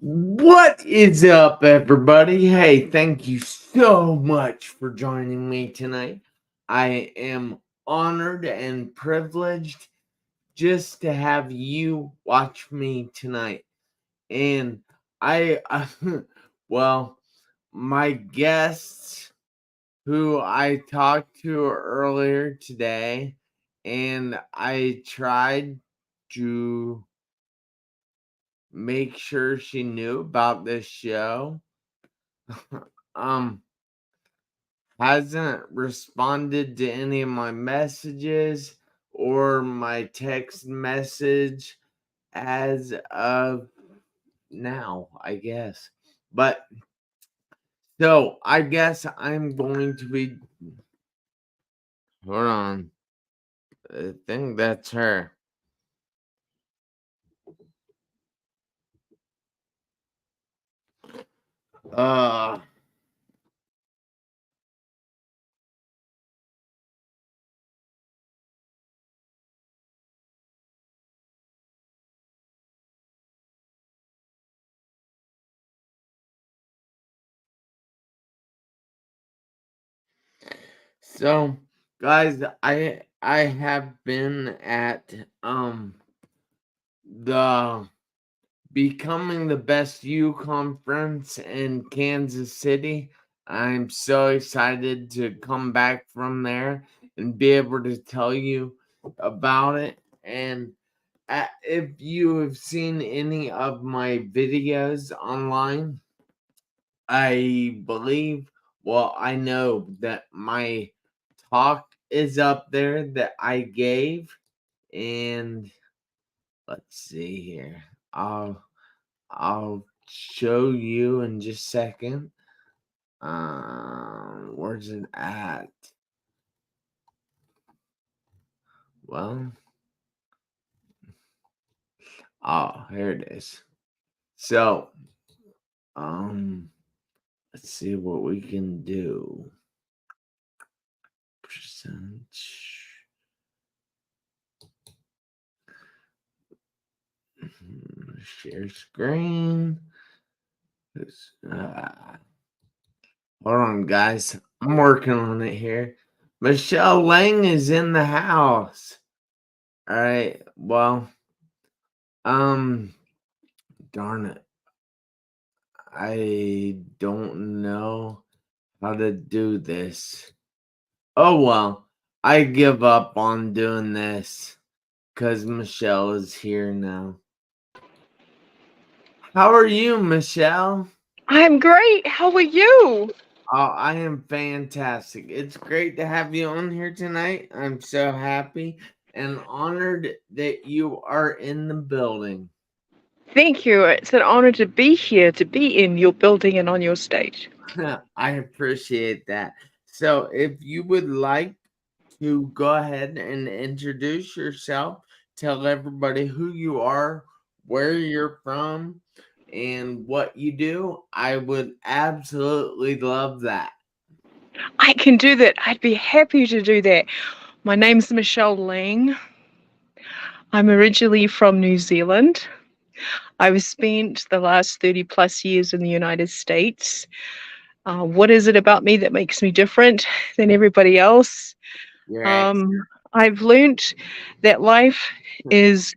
What is up, everybody? Hey, thank you so much for joining me tonight. I am honored and privileged just to have you watch me tonight. And well, my guests who I talked to earlier today, and I tried to make sure she knew about this show. um hasn't responded to any of my messages or my text message as of now, I guess. But so I guess I'm going to be, hold on, I think that's her. uh so guys, I have been at the Becoming the Best You conference in Kansas City. I'm so excited to come back from there and be able to tell you about it. And if you have seen any of my videos online, I believe, well, I know that my talk is up there that I gave. And let's see here. I'll show you in just a second. Where's it at? Well, oh, here it is. So, let's see what we can do. Percentage. Share screen. Hold on, guys. I'm working on it here. Michelle Lang is in the house. All right. Well, um, darn it. I don't know how to do this. Oh well, I give up on doing this because Michelle is here now. How are you, Michelle? I'm great. How are you? Oh, I am fantastic. It's great to have you on here tonight. I'm so happy and honored that you are in the building. Thank you. It's an honor to be here, to be in your building and on your stage. I appreciate that. So, if you would like to go ahead and introduce yourself, tell everybody who you are, where you're from, and what you do, I would absolutely love that. I can do that. I'd be happy to do that. My name's Michelle Lang. I'm originally from New Zealand. I've spent the last 30 plus years in the United States. What is it about me that makes me different than everybody else? Your Um, accent. I've learned that life is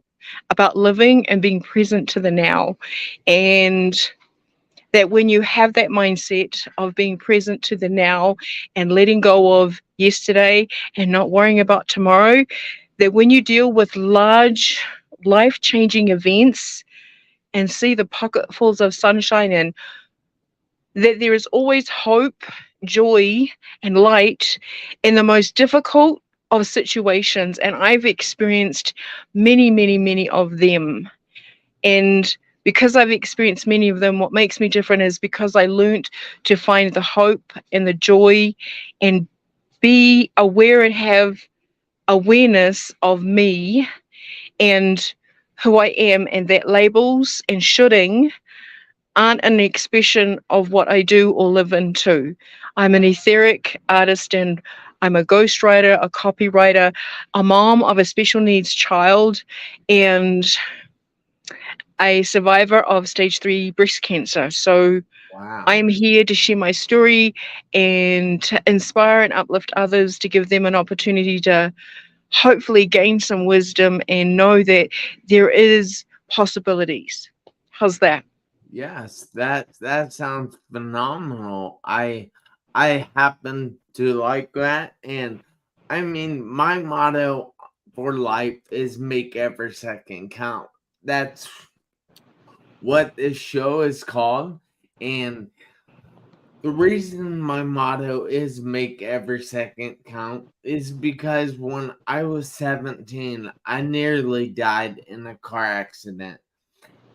about living and being present to the now. And that when you have that mindset of being present to the now and letting go of yesterday and not worrying about tomorrow, that when you deal with large life changing events and see the pocketfuls of sunshine, and that there is always hope, joy, and light in the most difficult of situations. And I've experienced many, many, many of them. And because I've experienced many of them, what makes me different is because I learned to find the hope and the joy and be aware and have awareness of me and who I am, and that labels and shoulding aren't an expression of what I do or live into. I'm an etheric artist, and I'm a ghostwriter, a copywriter, a mom of a special needs child, and a survivor of stage 3 breast cancer. So I Wow. am here to share my story and to inspire and uplift others, to give them an opportunity to hopefully gain some wisdom and know that there is possibilities. How's that? Yes, that sounds phenomenal. I happen to like that, and I mean my motto for life is make every second count. That's what this show is called, and the reason my motto is make every second count is because when I was 17, I nearly died in a car accident.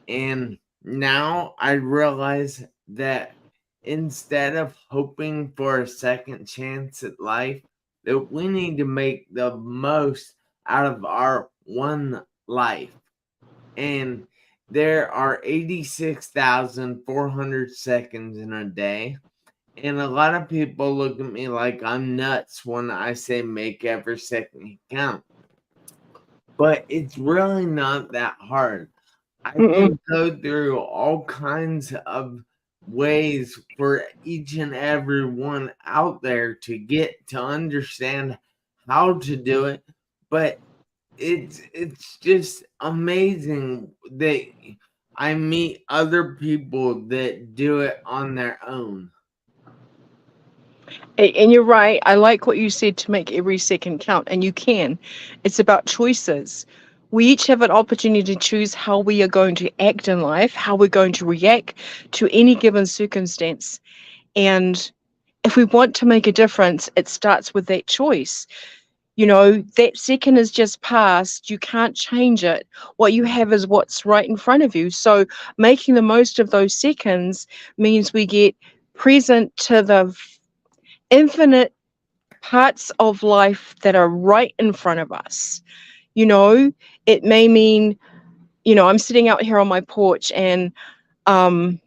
And now I realize that instead of hoping for a second chance at life, that we need to make the most out of our one life. And there are 86,400 seconds in a day. And a lot of people look at me like I'm nuts when I say make every second count. But it's really not that hard. I Mm-mm. can go through all kinds of ways for each and every one out there to get to understand how to do it, but it's just amazing that I meet other people that do it on their own. And you're right. I like what you said, to make every second count, and you can. It's about choices. We each have an opportunity to choose how we are going to act in life, how we're going to react to any given circumstance. And if we want to make a difference, it starts with that choice. You know, that second has just passed. You can't change it. What you have is what's right in front of you. So making the most of those seconds means we get present to the infinite parts of life that are right in front of us. You know, it may mean, I'm sitting out here on my porch, and um,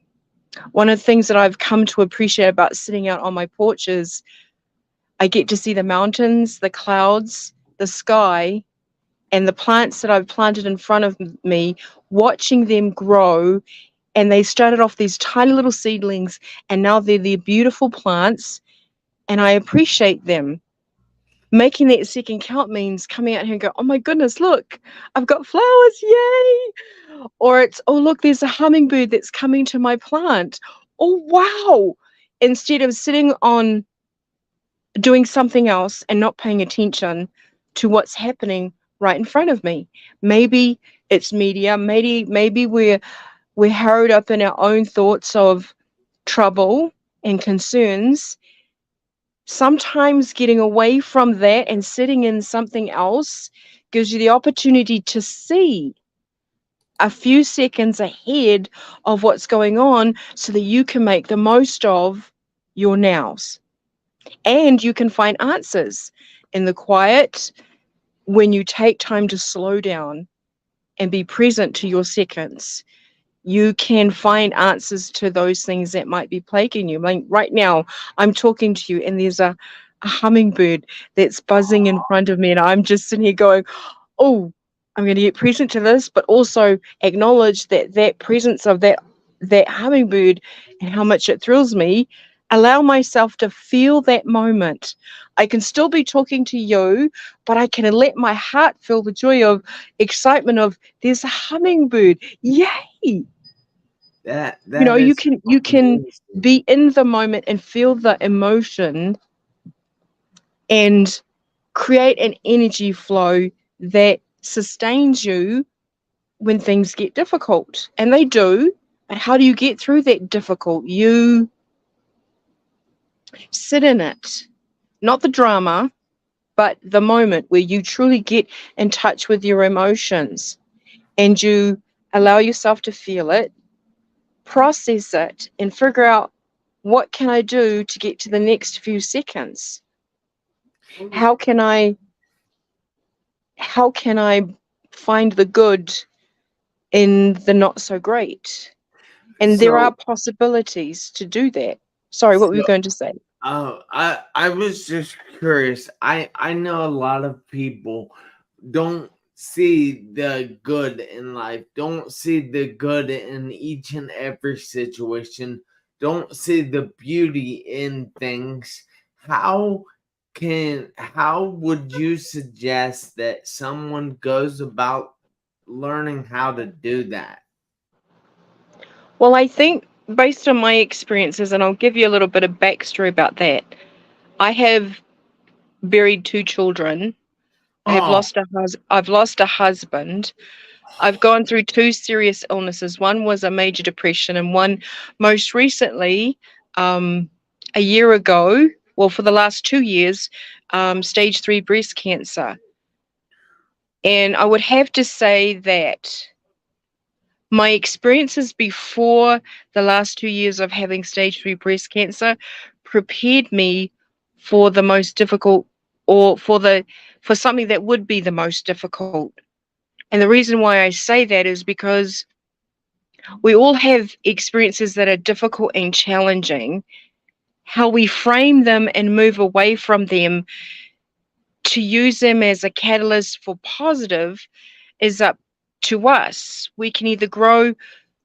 one of the things that I've come to appreciate about sitting out on my porch is I get to see the mountains, the clouds, the sky, and the plants that I've planted in front of me, watching them grow. And they started off these tiny little seedlings, and now they're beautiful plants, and I appreciate them. Making that second count means coming out here and go, oh my goodness, look, I've got flowers, yay! Or it's, oh look, there's a hummingbird that's coming to my plant. Oh wow! Instead of sitting on doing something else and not paying attention to what's happening right in front of me. Maybe it's media, maybe we're harrowed up in our own thoughts of trouble and concerns. Sometimes getting away from that and sitting in something else gives you the opportunity to see a few seconds ahead of what's going on, so that you can make the most of your nows, and you can find answers in the quiet. When you take time to slow down and be present to your seconds, you can find answers to those things that might be plaguing you. Like right now, I'm talking to you, and there's a hummingbird that's buzzing in front of me, and I'm just sitting here going, oh, I'm going to get present to this, but also acknowledge that presence of that hummingbird and how much it thrills me. Allow myself to feel that moment. I can still be talking to you, but I can let my heart feel the joy of excitement of there's a hummingbird. Yay! That You is can amazing. be in the moment and feel the emotion, and create an energy flow that sustains you when things get difficult. And they do. But how do you get through that difficult? You sit in it, not the drama, but the moment where you truly get in touch with your emotions, and you allow yourself to feel it, process it, and figure out, what can I do to get to the next few seconds? How can I how can I find the good in the not so great? And there are So possibilities to do that. Sorry, what were you so going to say? I was just curious. I know a lot of people don't see the good in life. Don't see the good in each and every situation. Don't see the beauty in things. How how would you suggest that someone goes about learning how to do that? Well, I think based on my experiences, and I'll give you a little bit of backstory about that. I have buried two children. Oh, I've lost a husband. I've gone through two serious illnesses. One was a major depression, and one most recently, um, a year ago, well, for the last 2 years, stage 3 breast cancer. And I would have to say that my experiences before the last 2 years of having stage 3 breast cancer prepared me for the most difficult, or for something that would be the most difficult. And the reason why I say that is because we all have experiences that are difficult and challenging. How we frame them and move away from them to use them as a catalyst for positive is up to us. We can either grow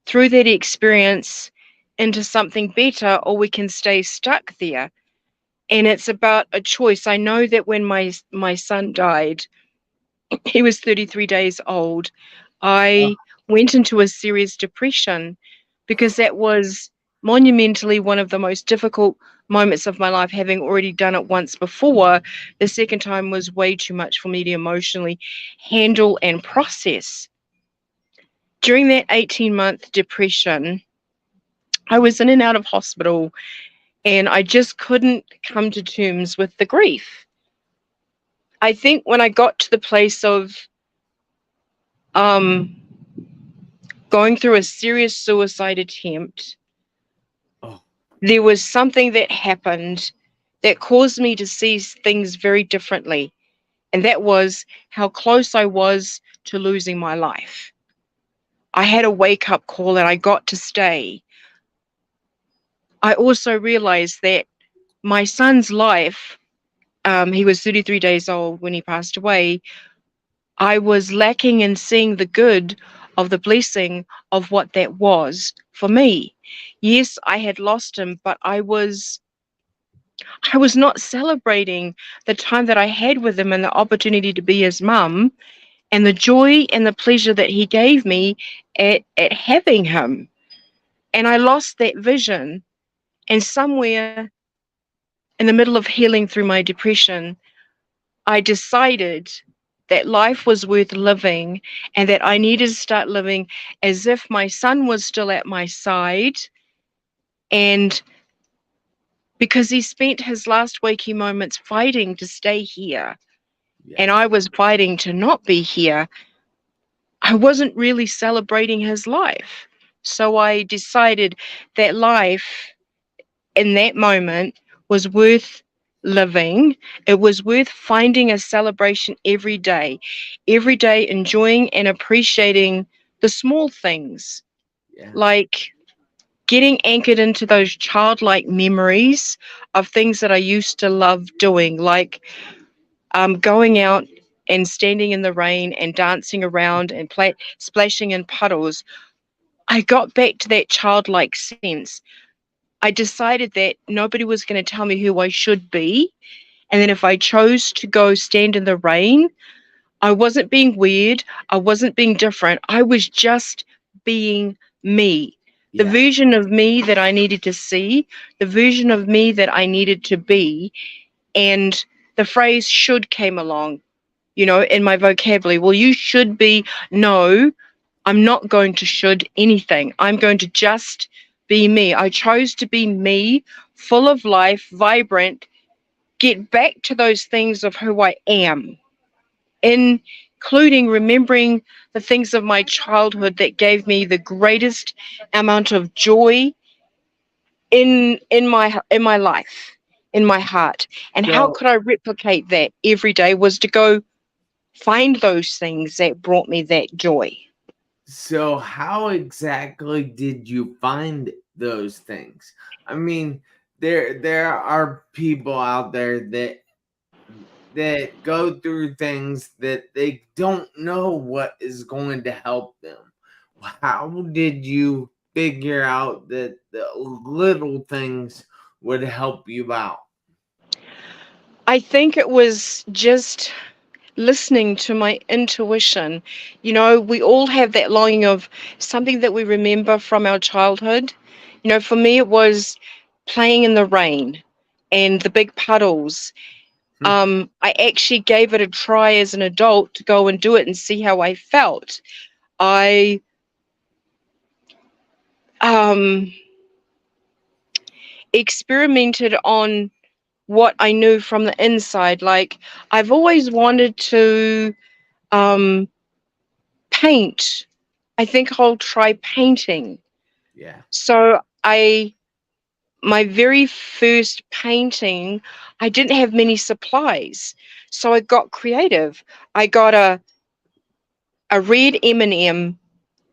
through that experience into something better, or we can stay stuck there. And it's about a choice. I know that when my son died, he was 33 days old. I went into a serious depression because that was monumentally one of the most difficult moments of my life, having already done it once before. The second time was way too much for me to emotionally handle and process. During that 18-month depression, I was in and out of hospital, and I just couldn't come to terms with the grief. I think when I got to the place of um, going through a serious suicide attempt, oh, there was something that happened that caused me to see things very differently. And that was how close I was to losing my life. I had a wake up call and I got to stay. I also realized that my son's life, he was 33 days old when he passed away. I was lacking in seeing the good of the blessing of what that was for me. Yes, I had lost him, but I was not celebrating the time that I had with him and the opportunity to be his mum and the joy and the pleasure that he gave me at having him. And I lost that vision. And somewhere in the middle of healing through my depression, I decided that life was worth living and that I needed to start living as if my son was still at my side. And because he spent his last waking moments fighting to stay here, and yes. I was fighting to not be here, I wasn't really celebrating his life. So I decided that life in that moment was worth living. It was worth finding a celebration every day enjoying and appreciating the small things, Yeah. like getting anchored into those childlike memories of things that I used to love doing, like going out and standing in the rain and dancing around and splashing in puddles. I got back to that childlike sense. I decided that nobody was going to tell me who I should be. And then if I chose to go stand in the rain, I wasn't being weird. I wasn't being different. I was just being me. The Yeah. version of me that I needed to see, the version of me that I needed to be. And the phrase should came along, in my vocabulary. Well, you should be. No, I'm not going to should anything. I'm going to just be me. I chose to be me, full of life, vibrant, get back to those things of who I am, including remembering the things of my childhood that gave me the greatest amount of joy in my life, in my heart. And how So could I replicate that every day was to go find those things that brought me that joy. So how exactly did you find those things? I mean, there are people out there that that go through things that they don't know what is going to help them. How did you figure out that the little things would help you out? I think it was just listening to my intuition. You know, we all have that longing of something that we remember from our childhood. You know, for me, it was playing in the rain and the big puddles. I actually gave it a try as an adult to go and do it and see how I felt. I um, experimented on what I knew from the inside. Like, I've always wanted to um, paint. I think I'll try painting. Yeah. So my very first painting, I didn't have many supplies. So I got creative. I got a red M&M,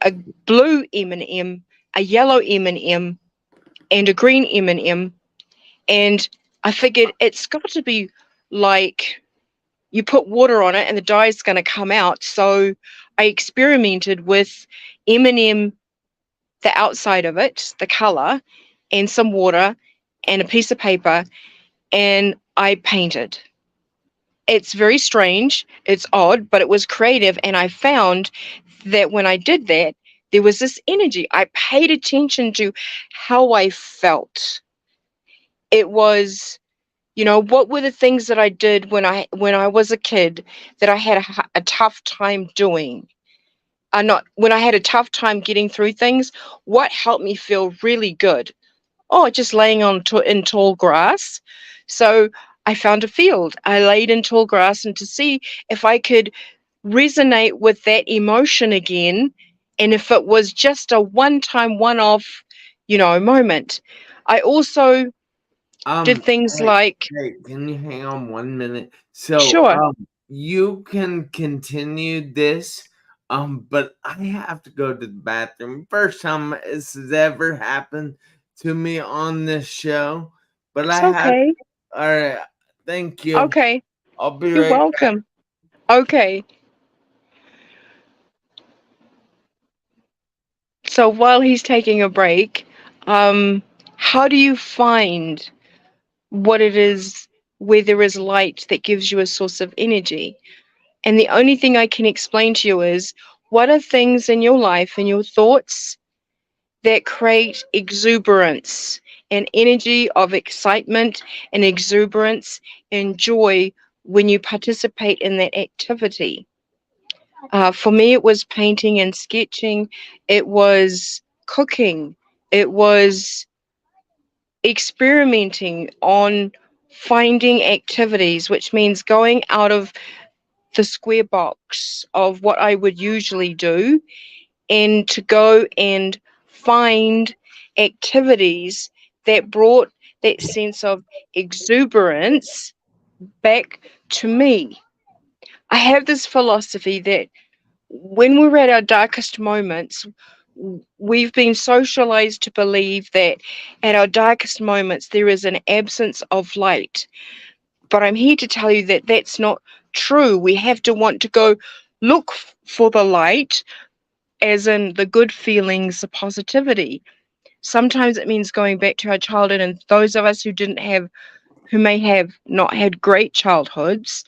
a blue M&M, a yellow M&M, and a green M&M. And I figured it's got to be like you put water on it and the dye is going to come out. So I experimented with M&M, the outside of it, the color, and some water and a piece of paper, and I painted. It's very strange, it's odd, but it was creative. And I found that when I did that, there was this energy. I paid attention to how I felt. It was, you know, what were the things that I did when I was a kid that I had a tough time doing? Not when I had a tough time getting through things. What helped me feel really good? Oh, just laying in tall grass. So I found a field. I laid in tall grass and to see if I could resonate with that emotion again, and if it was just a one-time, one-off, you know, moment. I also did Um, things hey, like, hey, can you hang on 1 minute? So, sure, you can continue this, but I have to go to the bathroom. First time this has ever happened to me on this show, but it's I have. okay. All right, thank you. Okay, I'll be you're right. welcome. Okay, so while he's taking a break, um, how do you find what it is where there is light that gives you a source of energy? And the only thing I can explain to you is what are things in your life and your thoughts that create exuberance and energy of excitement and exuberance and joy when you participate in that activity? For me, it was painting and sketching, it was cooking, it was experimenting on finding activities, which means going out of the square box of what I would usually do and to go and find activities that brought that sense of exuberance back to me. I have this philosophy that when we're at our darkest moments, we've been socialized to believe that at our darkest moments there is an absence of light. But I'm here to tell you that that's not true. We have to want to go look for the light, as in the good feelings, the positivity. Sometimes it means going back to our childhood, and those of us who may have not had great childhoods,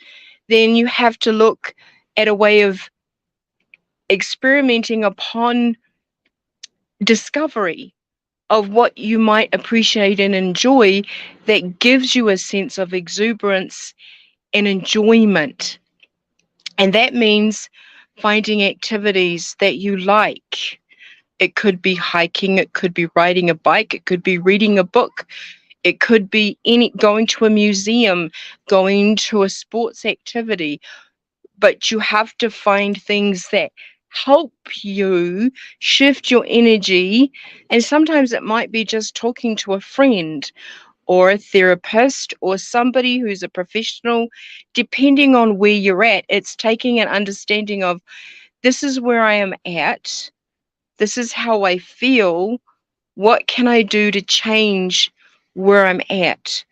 then you have to look at a way of experimenting upon discovery of what you might appreciate and enjoy that gives you a sense of exuberance and enjoyment. And that means finding activities that you like. It could be hiking, it could be riding a bike, it could be reading a book, it could be going to a museum, going to a sports activity. But you have to find things that help you shift your energy. And sometimes it might be just talking to a friend or a therapist or somebody who's a professional. Depending on where you're at, it's taking an understanding of this is where I am at, this is how I feel, what can I do to change where I'm at?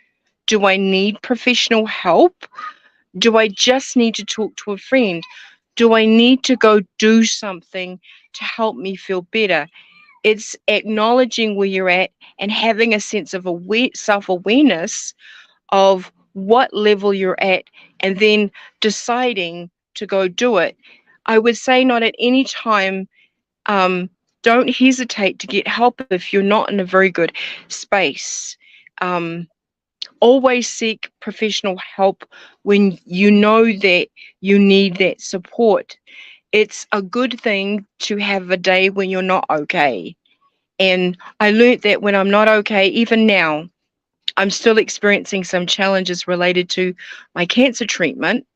Do I need professional help? Do I just need to talk to a friend? Do I need to go do something to help me feel better? It's acknowledging where you're at and having a sense of self awareness of what level you're at, and then deciding to go do it. I would say not at any time. Um, don't hesitate to get help if you're not in a very good space. Um, Always seek professional help when you know that you need that support. It's a good thing to have a day when you're not okay. And I learned that when I'm not okay, even now, I'm still experiencing some challenges related to my cancer treatment.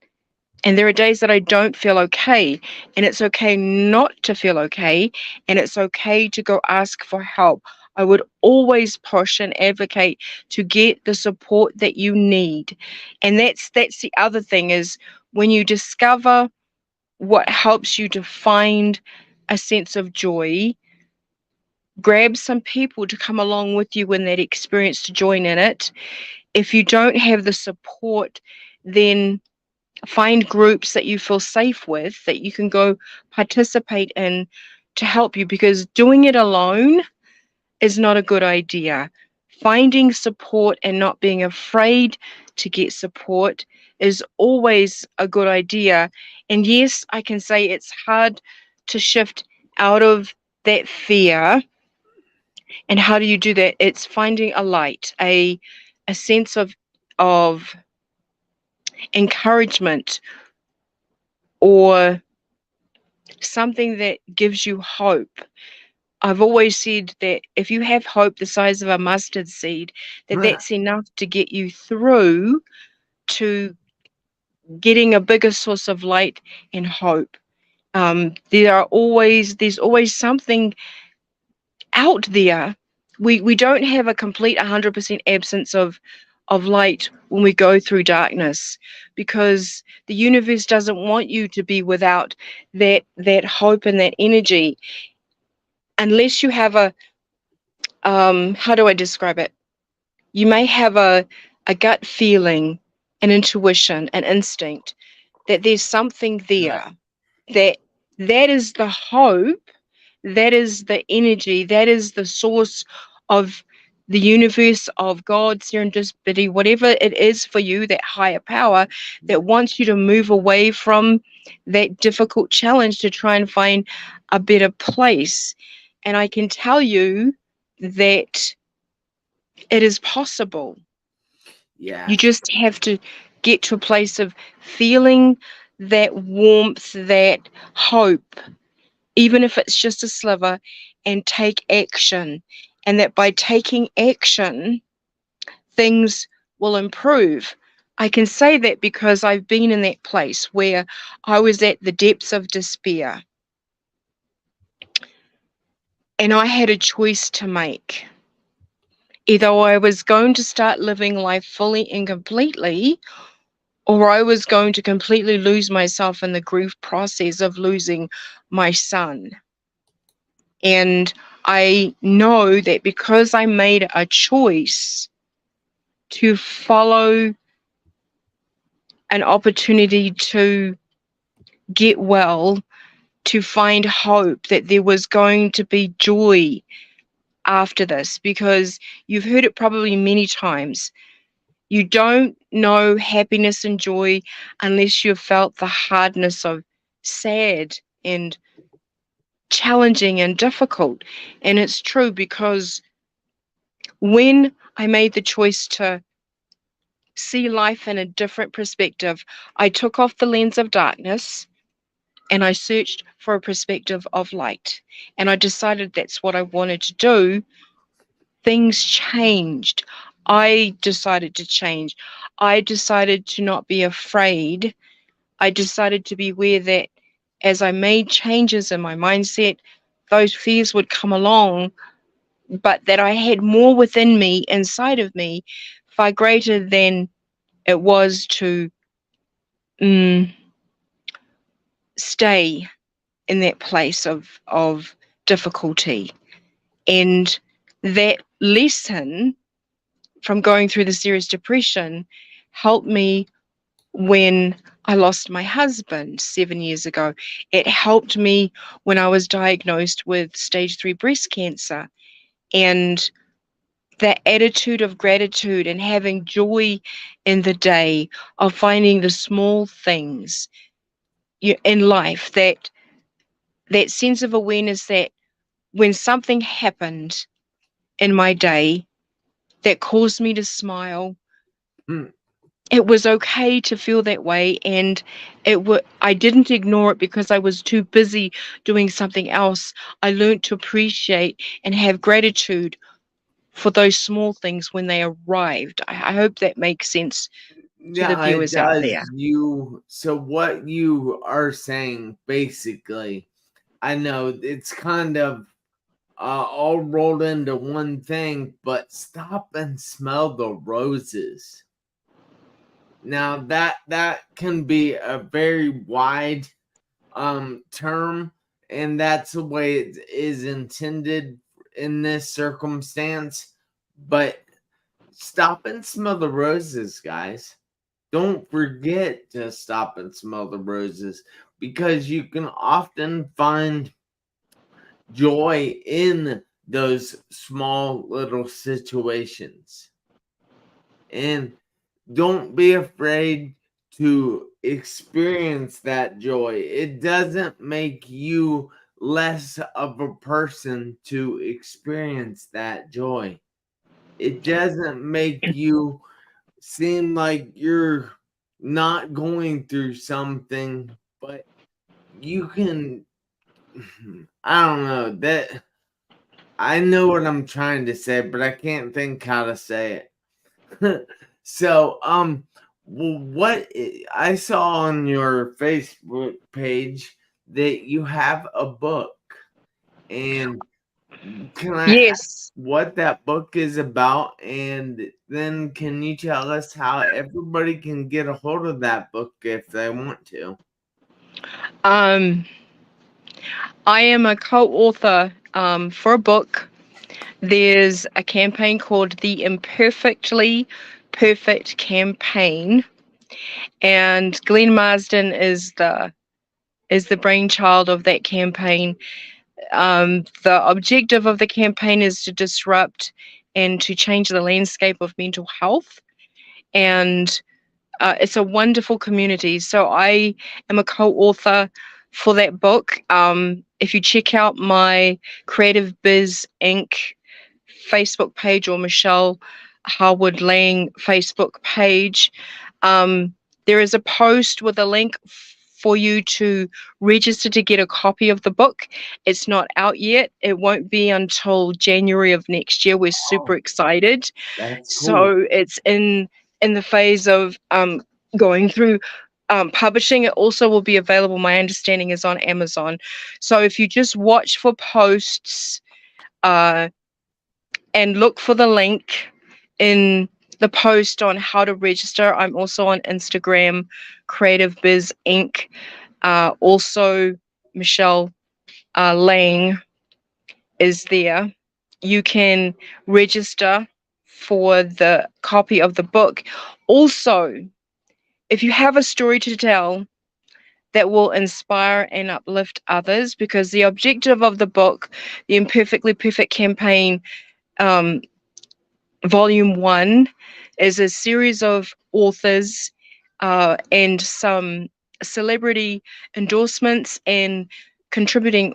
And there are days that I don't feel okay. And it's okay not to feel okay. And it's okay to go ask for help. I would always push and advocate to get the support that you need. And that's the other thing is when you discover what helps you to find a sense of joy, grab some people to come along with you in that experience to join in it. If you don't have the support, then find groups that you feel safe with that you can go participate in to help you, because doing it alone is not a good idea. Finding support and not being afraid to get support is always a good idea. And yes, I can say it's hard to shift out of that fear. And how do you do that? It's finding a light, a sense of encouragement, or something that gives you hope. I've always said that if you have hope the size of a mustard seed, that that's enough to get you through to getting a bigger source of light and hope. There's always something out there. We don't have a complete 100% absence of light when we go through darkness, because the universe doesn't want you to be without that hope and that energy, unless you have a how do I describe it? You may have a gut feeling, an intuition, an instinct that there's something there, that that is the hope, that is the energy, that is the source of the universe, of God, serendipity, whatever it is for you, that higher power that wants you to move away from that difficult challenge to try and find a better place. And I can tell you that it is possible. Yeah. You just have to get to a place of feeling that warmth, that hope, even if it's just a sliver, and take action. And that by taking action, things will improve. I can say that because I've been in that place where I was at the depths of despair and I had a choice to make. Either I was going to start living life fully and completely, or I was going to completely lose myself in the grief process of losing my son. And I know that because I made a choice to follow an opportunity to get well, to find hope, that there was going to be joy after this, because you've heard it probably many times. You don't know happiness and joy unless you've felt the hardness of sad and challenging and difficult. And it's true, because when I made the choice to see life in a different perspective, I took off the lens of darkness and I searched for a perspective of light. And I decided that's what I wanted to do. Things changed. I decided to change. I decided to not be afraid. I decided to be aware that as I made changes in my mindset, those fears would come along, but that I had more within me, inside of me, far greater than it was to stay in that place of difficulty. And that lesson from going through the serious depression helped me when I lost my husband 7 years ago. It helped me when I was diagnosed with stage 3 breast cancer. And that attitude of gratitude and having joy in the day, of finding the small things in life, that sense of awareness that when something happened in my day that caused me to smile, Mm, it was okay to feel that way, and I didn't ignore it because I was too busy doing something else. I learned to appreciate and have gratitude for those small things when they arrived. I hope that makes sense to the yeah, it viewers out does. there. So what you are saying, basically, I know it's kind of all rolled into one thing, but stop and smell the roses. Now that can be a very wide term, and that's the way it is intended in this circumstance. But stop and smell the roses, guys. Don't forget to stop and smell the roses, because you can often find joy in those small little situations. And don't be afraid to experience that joy. It doesn't make you less of a person to experience that joy. It doesn't make you seem like you're not going through something, but you can I don't know that I know what I'm trying to say, but I can't think how to say it. So, what I saw on your Facebook page that you have a book, and can I ask Yes. what that book is about? And then can you tell us how everybody can get a hold of that book if they want to? Um, I am a co-author for a book. There's a campaign called the Imperfectly Perfect Campaign, and Glenn Marsden is the brainchild of that campaign. The objective of the campaign is to disrupt and to change the landscape of mental health, and it's a wonderful community. So I am a co-author for that book. If you check out my Creative Biz Inc. Facebook page or Michelle Harwood Lang Facebook page, um, there is a post with a link for you to register to get a copy of the book. It's not out yet. It won't be until January of next year. We're super Oh, excited. that's cool. So it's in the phase of going through publishing. It also will be available, my understanding is on Amazon. So if you just watch for posts uh, and look for the link in the post on how to register. I'm also on Instagram, Creative Biz Inc. Also, Michelle Lang is there. You can register for the copy of the book. Also, if you have a story to tell that will inspire and uplift others, because the objective of the book, the Imperfectly Perfect campaign, um, Volume 1, is a series of authors and some celebrity endorsements and contributing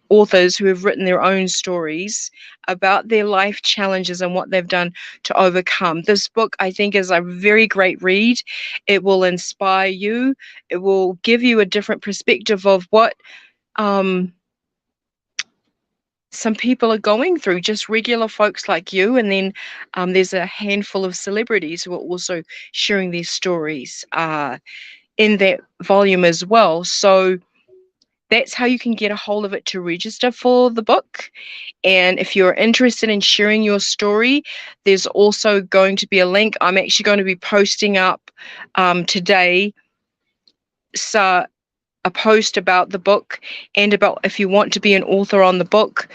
authors who have written their own stories about their life challenges and what they've done to overcome. This book, I think, is a very great read. It will inspire you. It will give you a different perspective of what um, some people are going through, just regular folks like you. And then there's a handful of celebrities who are also sharing their stories in that volume as well. So that's how you can get a hold of it to register for the book. And if you're interested in sharing your story, there's also going to be a link. I'm actually going to be posting up today so a post about the book, and about if you want to be an author on the book,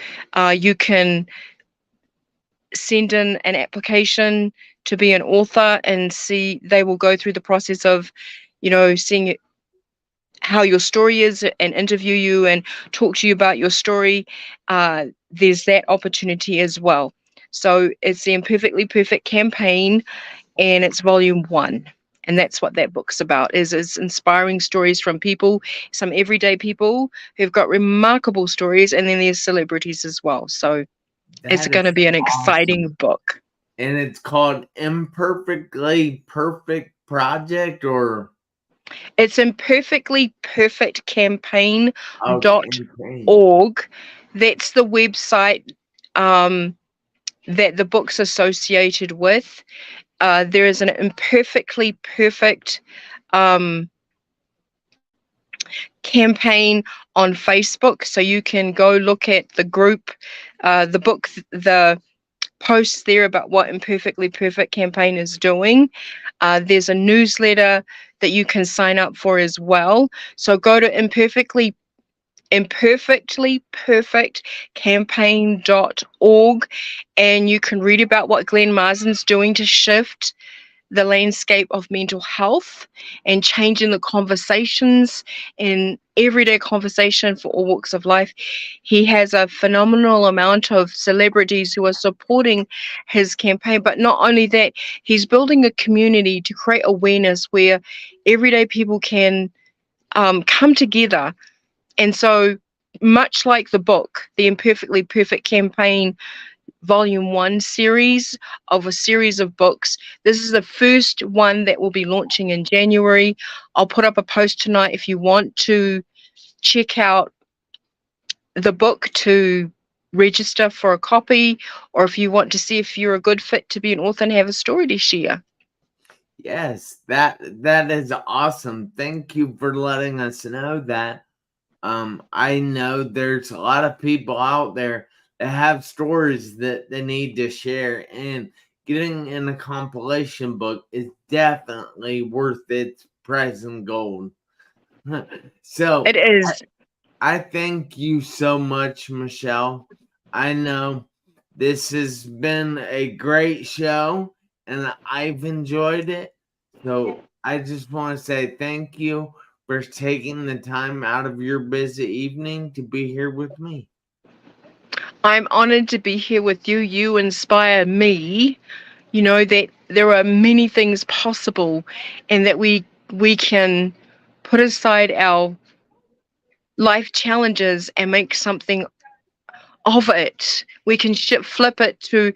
you can send in an application to be an author, and see they will go through the process of seeing how your story is and interview you and talk to you about your story, there's that opportunity as well. So it's the Imperfectly Perfect campaign, and it's volume 1. And that's what that book's about, is inspiring stories from people, some everyday people who've got remarkable stories, and then there's celebrities as well. So it's That going to is be an exciting awesome. book. And it's called Imperfectly Perfect Project or It's Imperfectly Perfect Campaign.org. campaign. That's the website that the book's associated with. There is an Imperfectly Perfect campaign on Facebook, so you can go look at the group, the book, the posts there about what Imperfectly Perfect campaign is doing. There's a newsletter that you can sign up for as well. So go to imperfectly perfect campaign.org, and you can read about what Glenn Marzin's doing to shift the landscape of mental health and changing the conversations in everyday conversation for all walks of life. He has a phenomenal amount of celebrities who are supporting his campaign, but not only that, he's building a community to create awareness where everyday people can come together. And so, much like the book, the Imperfectly Perfect campaign volume 1 series of a series of books. This is the first one that will be launching in January. I'll put up a post tonight if you want to check out the book to register for a copy, or if you want to see if you're a good fit to be an author and have a story to share. Yes, that is awesome. Thank you for letting us know that. I know there's a lot of people out there that have stories that they need to share, and getting in a compilation book is definitely worth its price in gold. So It is. I thank you so much, Michelle. I know this has been a great show and I've enjoyed it. So I just want to say thank you for taking the time out of your busy evening to be here with me. I'm honored to be here with you. You inspire me, that there are many things possible, and that we can put aside our life challenges and make something of it. We can flip it to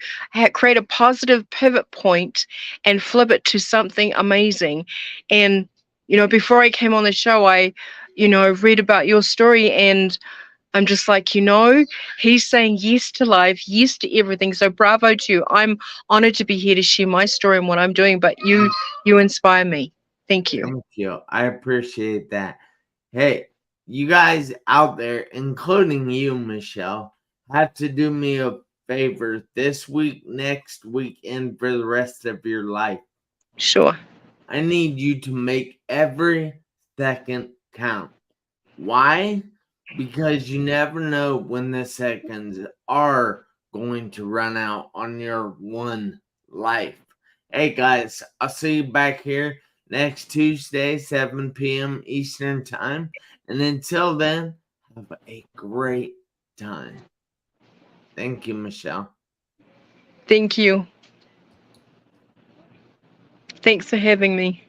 create a positive pivot point and flip it to something amazing. And, before I came on the show, I, read about your story, and I'm just like, he's saying yes to life, yes to everything. So bravo to you. I'm honored to be here to share my story and what I'm doing, but you inspire me. Thank you. Thank you. I appreciate that. Hey, you guys out there, including you, Michelle, have to do me a favor this week, next week, and for the rest of your life. Sure. I need you to make every second count. Why? Because you never know when the seconds are going to run out on your one life. Hey guys, I'll see you back here next Tuesday, 7 p.m. Eastern Time. And until then, have a great time. Thank you, Michelle. Thank you. Thanks for having me.